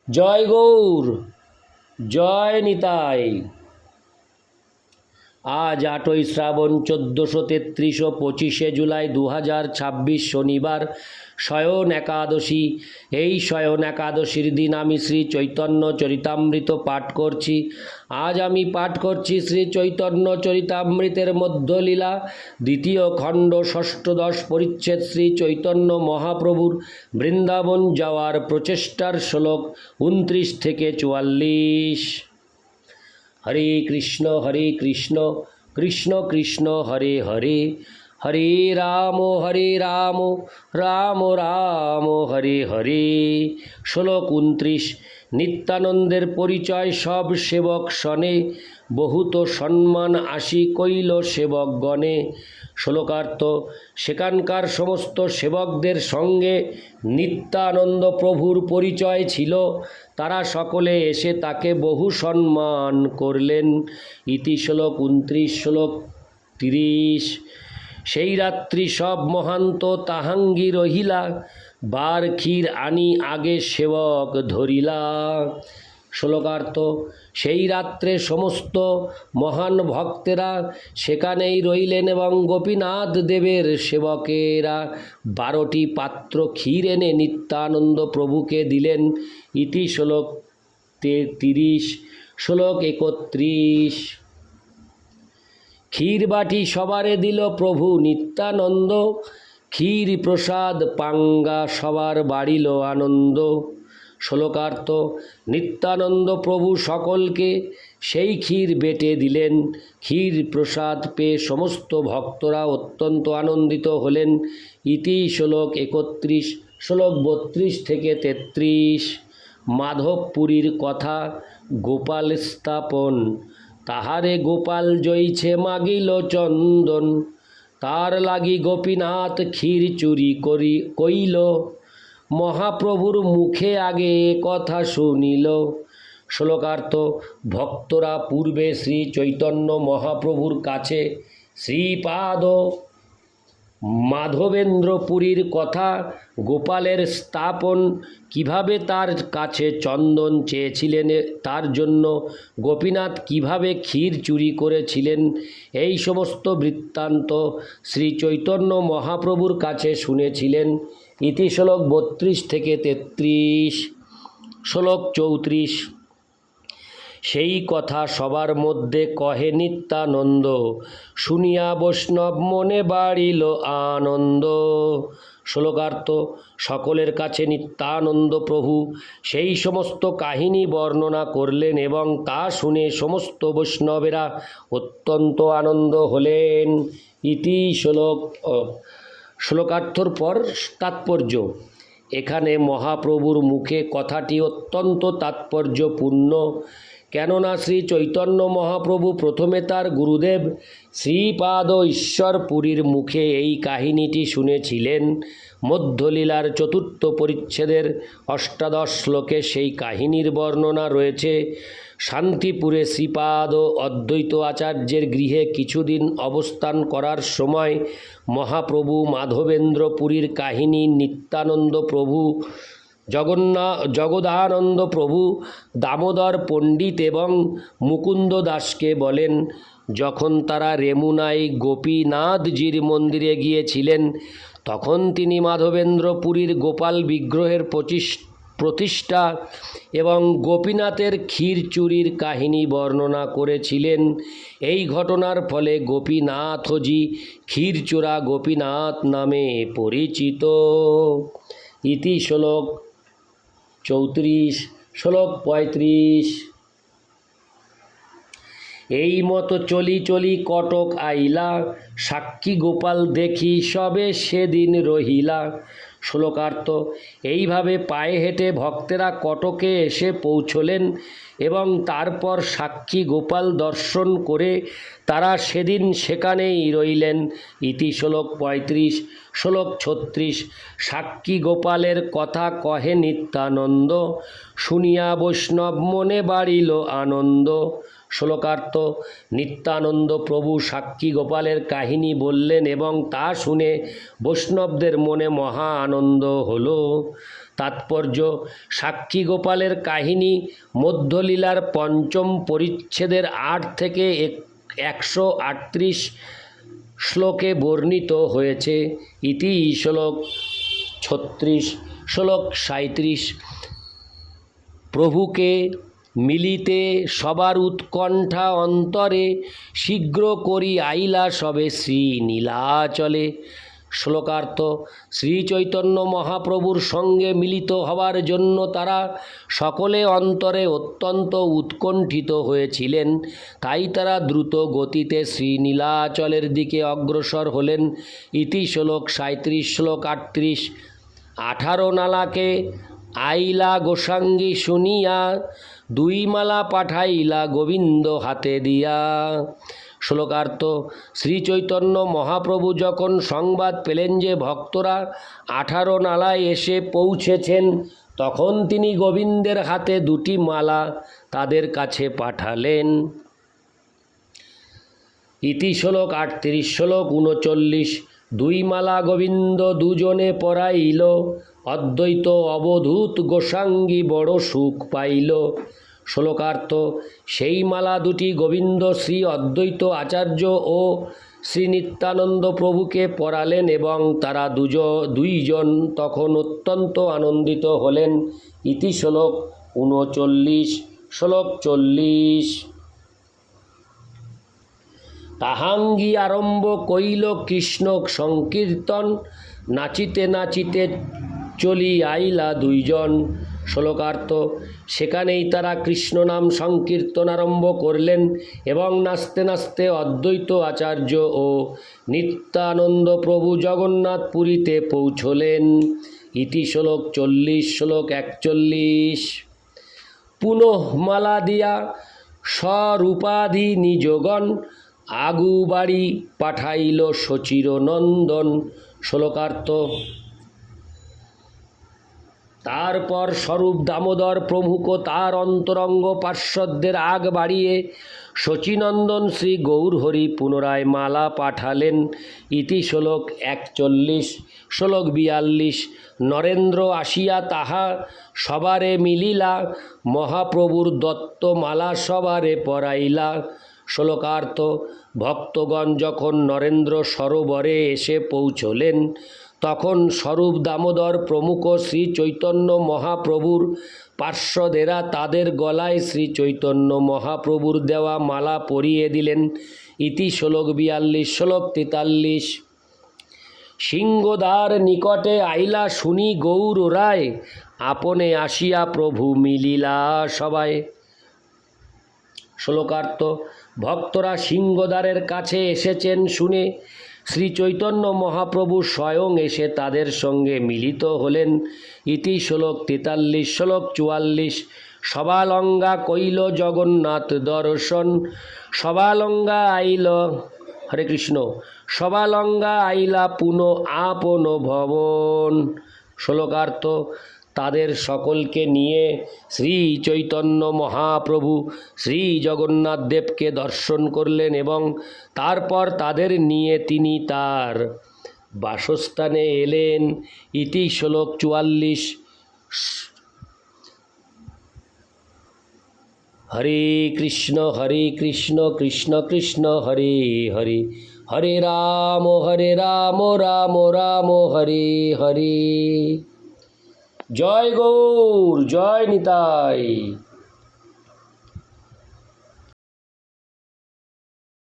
জয় গৌর, জয় নিতাই। আজ 8ই শ্রাবণ 1433 ও 25শে জুলাই 2026 শনিবার শয়ন একাদশী। এই শয়ন একাদশীর দিন আমি শ্রী চৈতন্য চরিতামৃত পাঠ করছি। আজ আমি পাঠ করছি শ্রী চৈতন্য চরিতামৃতের মধ্যলীলা দ্বিতীয় খণ্ড ষষ্ঠদশ পরিচ্ছেদ শ্রী চৈতন্য মহাপ্রভুর বৃন্দাবন যাওয়ার প্রচেষ্টার শ্লোক 29 থেকে 44। হরে কৃষ্ণ কৃষ্ণ কৃষ্ণ হরে হরে, হরে রাম রাম রাম হরে হরে। শ্লোক 29। নিত্যানন্দের পরিচয় সব সেবক শনে, বহুত সম্মান আসি কইল সেবকগণে। শ্লোকার্থ: সেখানকার সমস্ত সেবকদের সঙ্গে নিত্যানন্দ প্রভুর পরিচয় ছিল। তারা সকলে এসে তাকে বহু সম্মান করলেন। ইতি শ্লোক 29। শ্লোক 30। সেই রাত্রি সব মহান্ত তাহাঙ্গী রহিলা, বার ক্ষীর আনি আগে সেবক ধরিলা। শ্লোকার্থ: সেই রাত্রে সমস্ত মহান ভক্তেরা সেখানেই রইলেন এবং গোপীনাথ দেবের সেবকেরা 12টি পাত্র ক্ষীর এনে নিত্যানন্দ প্রভুকে দিলেন। ইতি শ্লোক 30। শ্লোক 31। ক্ষীর বাটি সবারে দিল প্রভু নিত্যানন্দ, ক্ষীর প্রসাদ পাঙ্গা সবার বাড়িল আনন্দ। শ্লোকার্থ: নিত্যানন্দ প্রভু সকলকে সেই ক্ষীর বেটে দিলেন। ক্ষীর প্রসাদ পেয়ে সমস্ত ভক্তরা অত্যন্ত আনন্দিত হলেন। ইতি শ্লোক 31। শ্লোক 32 থেকে 33। মাধবপুরীর কথা গোপাল স্থাপন, তাহারে গোপাল জয়ছে মাগিল চন্দন, তার লাগি গোপীনাথ ক্ষীর চুরি কইল, মহাপ্রভুর মুখে আগে কথা শুনিল। শ্লোকার্থ: ভক্তরা পূর্বে শ্রী চৈতন্য মহাপ্রভুর কাছে শ্রীপাদ মাধবেন্দ্রপুরীর কথা, গোপালের স্থাপন, কিভাবে তার কাছে চন্দন চেয়েছিলেন, তার জন্য গোপীনাথ কিভাবে ক্ষীর চুরি করেছিলেন, এই সমস্ত বৃত্তান্ত শ্রী চৈতন্য মহাপ্রভুর কাছে শুনেছিলেন। ইতি শ্লোক 32 থেকে 33। শ্লোক 34। সেই কথা সবার মধ্যে কহে নিত্যানন্দ, শুনিয়া বৈষ্ণব মনে বাড়িল আনন্দ। শ্লোকার্থ: সকলের কাছে নিত্যানন্দ প্রভু সেই সমস্ত কাহিনী বর্ণনা করলেন এবং তা শুনে সমস্ত বৈষ্ণবেরা অত্যন্ত আনন্দ হলেন। ইতি শ্লোকার্থর পর তাৎপর্য। এখানে মহাপ্রভুর মুখে কথাটি অত্যন্ত তাৎপর্যপূর্ণ। কেননা শ্রী চৈতন্য মহাপ্রভু প্রথমে তার গুরুদেব শ্রীপাদ ঈশ্বরপুরীর মুখে এই কাহিনীটি শুনেছিলেন। মধ্যলীলার 4র্থ পরিচ্ছেদের 18 শ্লোকে সেই কাহিনীর বর্ণনা রয়েছে। শান্তিপুরে শ্রীপাদ অদ্বৈত আচার্যের গৃহে কিছুদিন অবস্থান করার সময় মহাপ্রভু মাধবেন্দ্রপুরীর কাহিনী নিত্যানন্দ প্রভু, জগদানন্দ প্রভু, দামোদর পণ্ডিত এবং মুকুন্দ দাসকে বলেন। যখন তারা রেমুনায় গোপীনাথজির মন্দিরে গিয়েছিলেন, তখন তিনি মাধবেন্দ্রপুরীর গোপাল বিগ্রহের প্রতিষ্ঠা এবং গোপীনাথের ক্ষীর চুরির কাহিনী বর্ণনা করেছিলেন। এই ঘটনার ফলে গোপীনাথজি ক্ষীরচোরা গোপীনাথ নামে পরিচিত। ইতি শ্লোক 34। শ্লোক 35। এই মতো চলি চলি কটক আইলা, সাক্ষী গোপাল দেখি সবে সেদিন রহিলা। শ্লোকার্থ: এইভাবে পায়ে হেঁটে ভক্তেরা কটকে এসে পৌঁছলেন এবং তারপর সাক্ষী গোপাল দর্শন করে তারা সেদিন সেখানেই রইলেন। ইতি শ্লোক 35। শ্লোক 36। সাক্ষী গোপালের কথা কহে নিত্যানন্দ, শুনিয়া বৈষ্ণব মনে বাড়িল আনন্দ। শ্লোকার্থ: নিত্যানন্দ প্রভু সাক্ষী গোপালের কাহিনী বললেন এবং তা শুনে বৈষ্ণবদের মনে মহা আনন্দ হল। তাৎপর্য: সাক্ষী গোপালের কাহিনী মধ্যলীলার পঞ্চম পরিচ্ছেদের 8 থেকে 138 শ্লোকে বর্ণিত হয়েছে। ইতি শ্লোক 36। শ্লোক 37। প্রভুকে মিলিতে সবার উৎকণ্ঠা অন্তরে, শীঘ্র করি আইলা সবে শ্রী নীলাচলে। শ্লোকার্থ: শ্রী চৈতন্য মহাপ্রভুর সঙ্গে মিলিত হবার জন্য তারা সকলে অন্তরে অত্যন্ত উৎকণ্ঠিত হয়েছিলেন। তাই তারা দ্রুত গতিতে শ্রী নীলাচলের দিকে অগ্রসর হলেন। ইতি শ্লোক 37। শ্লোক 38। 18 নালাকে আইলা গোসাঙ্গী শুনিয়া, 2 মালা পাঠাইলা গোবিন্দ হাতে দিয়া। শ্লোকার্থ: শ্রী চৈতন্য মহাপ্রভু যখন সংবাদ পেলেন যে ভক্তরা 18 নালায় এসে পৌঁছেছেন, তখন তিনি গোবিন্দের হাতে 2টি মালা তাদের কাছে পাঠালেন। ইতি শ্লোক 38। শ্লোক 39। 2 মালা গোবিন্দ দুজনে পরাইল, অদ্বৈত অবধূত গোসাঙ্গী বড় সুখ পাইল। শ্লোকার্থ: সেই মালা 2টি গোবিন্দ শ্রী অদ্বৈত আচার্য ও শ্রী নিত্যানন্দ প্রভুকে পরালেন এবং তারা দুইজন তখন অত্যন্ত আনন্দিত হলেন। ইতি শ্লোক 39। শ্লোক 40। তাহাঙ্গি আরম্ভ কইল কৃষ্ণ সংকীর্তন, নাচিতে নাচিতে চলি আইলা 2 জন। শ্লোকার্থ: সেখানেই তারা কৃষ্ণ নাম সংকীর্তন আরম্ভ করলেন এবং নাচতে নাচতে অদ্বৈত আচার্য ও নিত্যানন্দ প্রভু জগন্নাথপুরীতে পৌঁছলেন। ইতি শ্লোক 40। শ্লোক 41। পুনঃ মালা দিয়া স্বরূপাধি নিজগণ, আগু বাড়ি পাঠাইল সচির নন্দন। শ্লোকার্থ: তারপর স্বরূপ দামোদর প্রমুখ তার অন্তরঙ্গ পার্শ্বদের আগ বাড়িয়ে শচীনন্দন শ্রী গৌরহরি পুনরায় মালা পাঠালেন। ইতি শ্লোক 41। শ্লোক 42। নরেন্দ্র আসিয়া তাহা সবারে মিলিলা, মহাপ্রভুর দত্ত মালা সবারে পরাইলা। শ্লোকার্থ: ভক্তগণ যখন নরেন্দ্র সরোবরে এসে পৌঁছলেন, তখন স্বরূপ দামোদর প্রমুখ শ্রী চৈতন্য মহাপ্রভুর পার্শ্বদেরা তাদের গলায় শ্রী চৈতন্য মহাপ্রভুর দেওয়া মালা পরিয়ে দিলেন। ইতি শ্লোক 42। শ্লোক 43। সিংহদ্বার নিকটে আইলা শুনি গৌর রায়, আপনে আসিয়া প্রভু মিলিলা সবাই। শ্লোকার্থ: ভক্তরা সিংহদ্বারের কাছে এসেছেন শুনে শ্রী চৈতন্য মহাপ্রভু স্বয়ং এসে তাদের সঙ্গে মিলিত হলেন। ইতি শ্লোক 43। শ্লোক 44। সবালঙ্গা কইল জগন্নাথ দর্শন, সবালঙ্গা আইল, হরে কৃষ্ণ, সবালঙ্গা আইলা পুনঃ আপন ভবন। শ্লোকার্থ: তাদের সকলকে নিয়ে শ্রী চৈতন্য মহাপ্রভু শ্রী জগন্নাথ দেবকে দর্শন করলেন এবং তারপর তাদের নিয়ে তিনি তার বাসস্থানে এলেন। ইতি শ্লোক 44। হরে কৃষ্ণ কৃষ্ণ কৃষ্ণ হরে হরে, হরে রাম রাম রাম হরে হরে। জয় গৌর, জয় নিতাই।